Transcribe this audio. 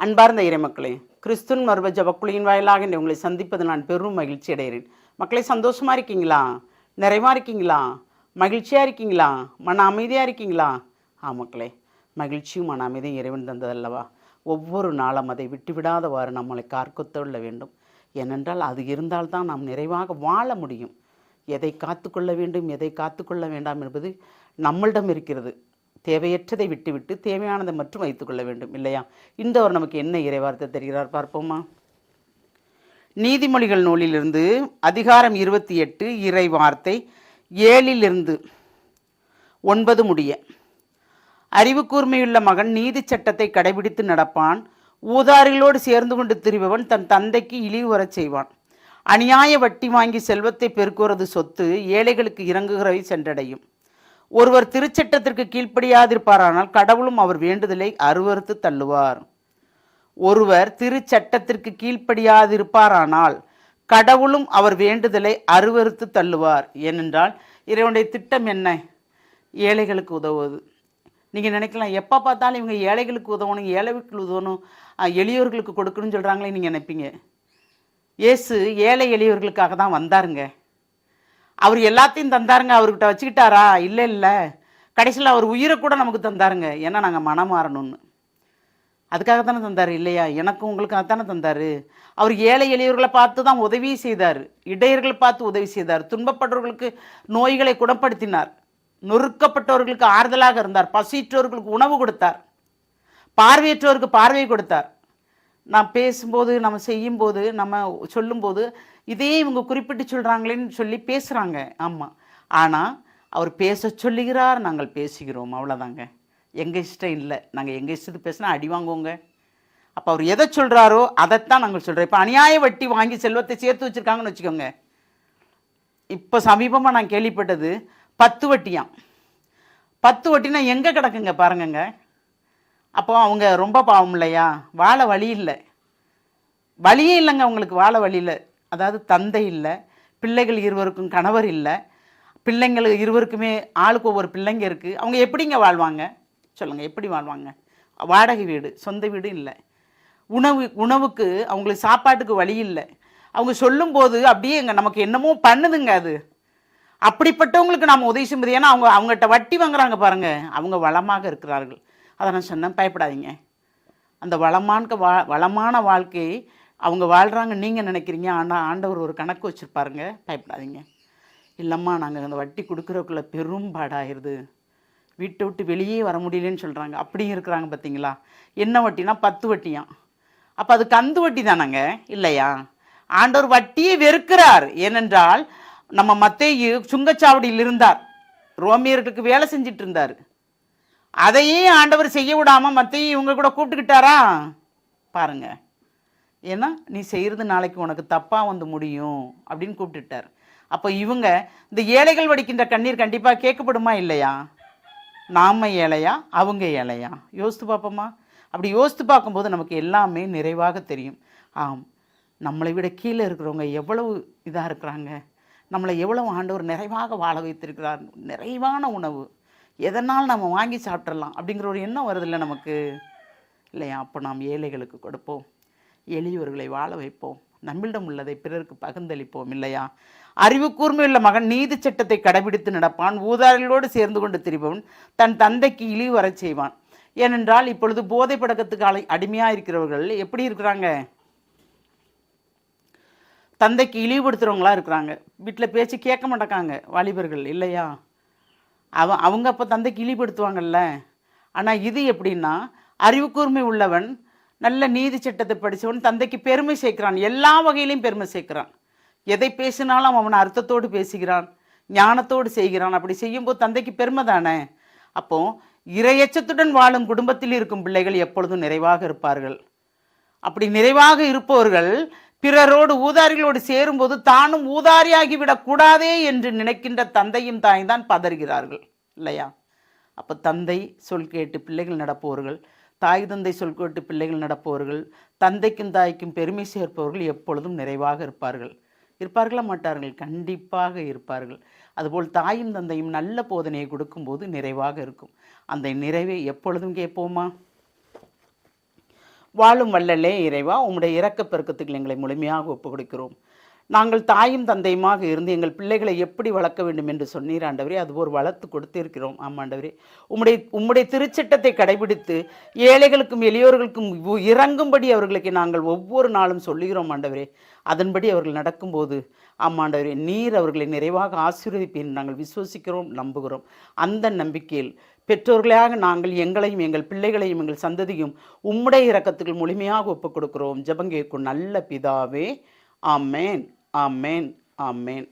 அன்பார்ந்த இறைமக்களே, கிறிஸ்துவின் மறுப ஜபக்குழியின் வாயிலாக உங்களை சந்திப்பது நான் பெரும் மகிழ்ச்சி அடைகிறேன். மக்களை சந்தோஷமா இருக்கீங்களா? நிறைவா இருக்கீங்களா? மகிழ்ச்சியா இருக்கீங்களா? மன அமைதியா இருக்கீங்களா? மக்களே, மகிழ்ச்சியும் மன அமைதியும் இறைவன் தந்ததல்லவா? ஒவ்வொரு நாளும் அதை விட்டுவிடாதவாறு நம்மளை காக்கொள்ள வேண்டும். ஏனென்றால் அது இருந்தால்தான் நாம் நிறைவாக வாழ முடியும். எதை காத்துக்கொள்ள வேண்டும், எதை காத்துக்கொள்ள வேண்டாம் என்பது நம்மளிடம் இருக்கிறது. தேவையற்றதை விட்டுவிட்டு தேவையானதை மட்டும் வைத்துக்கொள்ள வேண்டும், இல்லையா? இந்த ஒரு நமக்கு என்ன இறைவார்த்தை தருகிறார் பார்ப்போமா? நீதிமொழிகள் நூலிலிருந்து அதிகாரம் 28 இறைவார்த்தை 7 9 முடிய. அறிவு கூர்மையுள்ள மகன் நீதி சட்டத்தை கடைபிடித்து நடப்பான். ஊதாரிகளோடு சேர்ந்து கொண்டு திரிபவன் தன் தந்தைக்கு இழிவு வரச் செய்வான். அநியாய வட்டி வாங்கி செல்வத்தை பெருக்குவது சொத்து, ஏழைகளுக்கு இறங்குகிறவை சென்றடையும். ஒருவர் திருச்சட்டத்திற்கு கீழ்ப்படியாதிருப்பாரானால் கடவுளும் அவர் வேண்டுதலை அருவறுத்து தள்ளுவார். ஒருவர் திருச்சட்டத்திற்கு கீழ்ப்படியாதிருப்பாரானால் கடவுளும் அவர் வேண்டுதலை அருவறுத்து தள்ளுவார். ஏனென்றால் இறைவனுடைய திட்டம் என்ன? ஏழைகளுக்கு உதவுவது. நீங்கள் நினைக்கலாம், எப்போ பார்த்தாலும் இவங்க ஏழைகளுக்கு உதவணும், ஏழைகளுக்கு உதவணும், எளியோர்களுக்கு கொடுக்கணும்னு சொல்கிறாங்களே நீங்கள் நினைப்பீங்க. இயேசு ஏழை எளியவர்களுக்காக தான் வந்தாருங்க. அவர் எல்லாத்தையும் தந்தாருங்க. அவர்கிட்ட வச்சுக்கிட்டாரா? இல்லை. கடைசியில் அவர் உயிரை கூட நமக்கு தந்தாருங்க. ஏன்னா நாங்கள் மனம் மாறணும்னு. அதுக்காக தானே தந்தார், இல்லையா? எனக்கும் உங்களுக்கு அதுதானே தந்தார். அவர் ஏழை எளியவர்களை பார்த்து தான் உதவி செய்தார். இடையர்களை பார்த்து உதவி செய்தார். துன்பப்பட்டவர்களுக்கு நோய்களை குணப்படுத்தினார். நொறுக்கப்பட்டவர்களுக்கு ஆறுதலாக இருந்தார். பசியற்றவர்களுக்கு உணவு கொடுத்தார். பார்வையற்றவருக்கு பார்வை கொடுத்தார். நாம் பேசும்போது, நம்ம செய்யும்போது, நம்ம சொல்லும்போது இதே இவங்க குறிப்பிட்டு சொல்கிறாங்களேன்னு சொல்லி பேசுகிறாங்க. ஆமாம், ஆனால் அவர் பேச சொல்லுகிறார், நாங்கள் பேசுகிறோம், அவ்வளோதாங்க. எங்கள் இஷ்டம் இல்லை. நாங்கள் எங்கள் இஷ்டத்துக்கு பேசினா அடி வாங்குவோங்க. அப்போ அவர் எதை சொல்கிறாரோ அதைத்தான் நாங்கள் சொல்கிறோம். இப்போ அநியாய வட்டி வாங்கி செல்வத்தை சேர்த்து வச்சுருக்காங்கன்னு வச்சுக்கோங்க. இப்போ சமீபமாக நான் கேள்விப்பட்டது 10 வட்டியாம். 10 வட்டினா எங்கே கிடக்குங்க பாருங்கங்க. அப்போ அவங்க ரொம்ப பாவம் இல்லையா? வாழ வழி இல்லை, வழியே இல்லைங்க அவங்களுக்கு. வாழ வழி இல்லை. அதாவது தந்தை இல்லை, பிள்ளைகள் இருவருக்கும் கணவர் இல்லை, பிள்ளைங்கள் இருவருக்குமே ஆளுக்கு ஒவ்வொரு பிள்ளைங்க இருக்குது. அவங்க எப்படிங்க வாழ்வாங்க சொல்லுங்கள்? எப்படி வாழ்வாங்க? வாடகை வீடு, சொந்த வீடு இல்லை. உணவுக்கு அவங்களுக்கு சாப்பாட்டுக்கு வழி இல்லை. அவங்க சொல்லும்போது அப்படியே நமக்கு என்னமோ பண்ணுதுங்க அது. அப்படிப்பட்டவங்களுக்கு நாம் உதவி செய்யும்போது, ஏன்னா அவங்ககிட்ட வட்டி வாங்குறாங்க பாருங்கள், அவங்க வளமாக இருக்கிறார்கள். அதை நான் சொன்னேன், பயப்படாதீங்க. அந்த வளமான வாழ்க்கையை அவங்க வாழ்கிறாங்க நீங்கள் நினைக்கிறீங்க. ஆனால் ஆண்டவர் ஒரு கணக்கு வச்சுருப்பாருங்க. பயப்படாதீங்க. இல்லைம்மா, நாங்கள் அந்த வட்டி கொடுக்குறதுக்குள்ள பெரும் பாடாயிருது, வீட்டை விட்டு வெளியே வர முடியலன்னு சொல்கிறாங்க. அப்படியும் இருக்கிறாங்க பார்த்தீங்களா? என்ன வட்டினா 10 வட்டியாம். அப்போ அது கந்து வட்டி தானங்க, இல்லையா? ஆண்டவர் வட்டியை வெறுக்கிறார். ஏனென்றால் நம்ம மத்தேயு சுங்கச்சாவடியில் இருந்தார், ரோமியர்களுக்கு வேலை செஞ்சிட்டு இருந்தார். அதையே ஆண்டவர் செய்ய விடாமல் மத்தேயு இவங்க கூட கூப்பிட்டுக்கிட்டாரா பாருங்க. ஏன்னா நீ செய்கிறது நாளைக்கு உனக்கு தப்பாக வந்து முடியும் அப்படின்னு கூப்பிட்டுட்டார். அப்போ இவங்க இந்த ஏழைகள் வடிக்கின்ற கண்ணீர் கண்டிப்பாக கேட்கப்படுமா இல்லையா? நாம ஏழையா, அவங்க ஏழையா? யோசித்து பார்ப்போமா? அப்படி யோசித்து பார்க்கும்போது நமக்கு எல்லாமே நிறைவாக தெரியும். நம்மளை விட கீழே இருக்கிறவங்க எவ்வளவு இதாக இருக்கிறாங்க, நம்மளை எவ்வளவு ஆண்டவர் நிறைவாக வாழ வைத்திருக்கிறார். நிறைவான உணவு எதனால் நம்ம வாங்கி சாப்பிட்றலாம் அப்படிங்கிற ஒரு எண்ணம் வருதில்லை நமக்கு, இல்லையா? அப்போ நாம் ஏழைகளுக்கு கொடுப்போம், எளியவர்களை வாழ வைப்போம், நம்மளிடம் உள்ளதை பிறருக்கு பகிர்ந்தளிப்போம், இல்லையா? அறிவு கூர்மையுள்ள மகன் நீதி சட்டத்தை கடைபிடித்து நடப்பான். ஊதாரிகளோடு சேர்ந்து கொண்டு திரிபவன் தன் தந்தைக்கு இழிவு வரச் செய்வான். ஏனென்றால் இப்பொழுது போதை பழக்கத்துக்கு அடிமையாக இருக்கிறவர்கள் எப்படி இருக்கிறாங்க? தந்தைக்கு இழிவுபடுத்துகிறவங்களா இருக்கிறாங்க. வீட்டில் பேச்சு கேட்க மாட்டேக்காங்க வாலிபர்கள், இல்லையா? அவங்க அப்போ தந்தைக்கு இழிவுபடுத்துவாங்கல்ல. ஆனால் இது எப்படின்னா, அறிவு கூர்மை உள்ளவன், நல்ல நீதி சட்டத்தை படித்தவன் தந்தைக்கு பெருமை சேர்க்கிறான். எல்லா வகையிலையும் பெருமை சேர்க்கிறான். எதை பேசினாலும் அவன் அர்த்தத்தோடு பேசுகிறான், ஞானத்தோடு செய்கிறான். அப்படி செய்யும்போது தந்தைக்கு பெருமை தானே. அப்போ இறையச்சத்துடன் வாழும் குடும்பத்தில் இருக்கும் பிள்ளைகள் எப்பொழுதும் நிறைவாக இருப்பார்கள். அப்படி நிறைவாக இருப்பவர்கள் பிறரோடு ஊதாரிகளோடு சேரும்போது தானும் ஊதாரியாகிவிடக்கூடாதே என்று நினைக்கின்ற தந்தையும் தாயும் தான் பதறுகிறார்கள், இல்லையா? அப்போ தந்தை சொல் கேட்டு பிள்ளைகள் நடப்பவர்கள், தாய் தந்தை சொல் கேட்டு பிள்ளைகள் நடப்பவர்கள், தந்தைக்கும் தாய்க்கும் பெருமை சேர்ப்பவர்கள் எப்பொழுதும் நிறைவாக இருப்பார்களா மாட்டார்கள்? கண்டிப்பாக இருப்பார்கள். அதுபோல் தாயும் தந்தையும் நல்ல போதனையை கொடுக்கும்போது நிறைவாக இருக்கும். அந்த நிறைவை எப்பொழுதும் கேட்போமா? வாழும் வல்லலே இறைவா, உம்முடைய இரக்கப் பெருக்கத்துக்கு எங்களை முழுமையாக ஒப்புக் கொடுக்கிறோம். நாங்கள் தாயும் தந்தையுமாக இருந்து எங்கள் பிள்ளைகளை எப்படி வளர்க்க வேண்டும் என்று சொன்னீர் ஆண்டவரே, அதுபோல் வளர்த்து கொடுத்திருக்கிறோம். ஆமாண்டவரே, உம்முடைய திருச்சட்டத்தை கடைபிடித்து ஏழைகளுக்கும் எளியோர்களுக்கும் இறங்கும்படி அவர்களுக்கு நாங்கள் ஒவ்வொரு நாளும் சொல்லுகிறோம் ஆண்டவரே. அதன்படி அவர்கள் நடக்கும்போது ஆமாண்டவரே, நீர் அவர்களை நிறைவாக ஆசீர்வதிப்பீர் நாங்கள் விசுவசிக்கிறோம், நம்புகிறோம். அந்த நம்பிக்கையில் பெற்றோர்களாக நாங்கள் எங்களையும் எங்கள் பிள்ளைகளையும் எங்கள் சந்ததியும் உம்முடைய இரக்கத்துக்கு முழுமையாக ஒப்புக் கொடுக்கிறோம். ஜெபம் கேட்கும் நல்ல பிதாவே, ஆமேன், ஆமேன், ஆமேன்.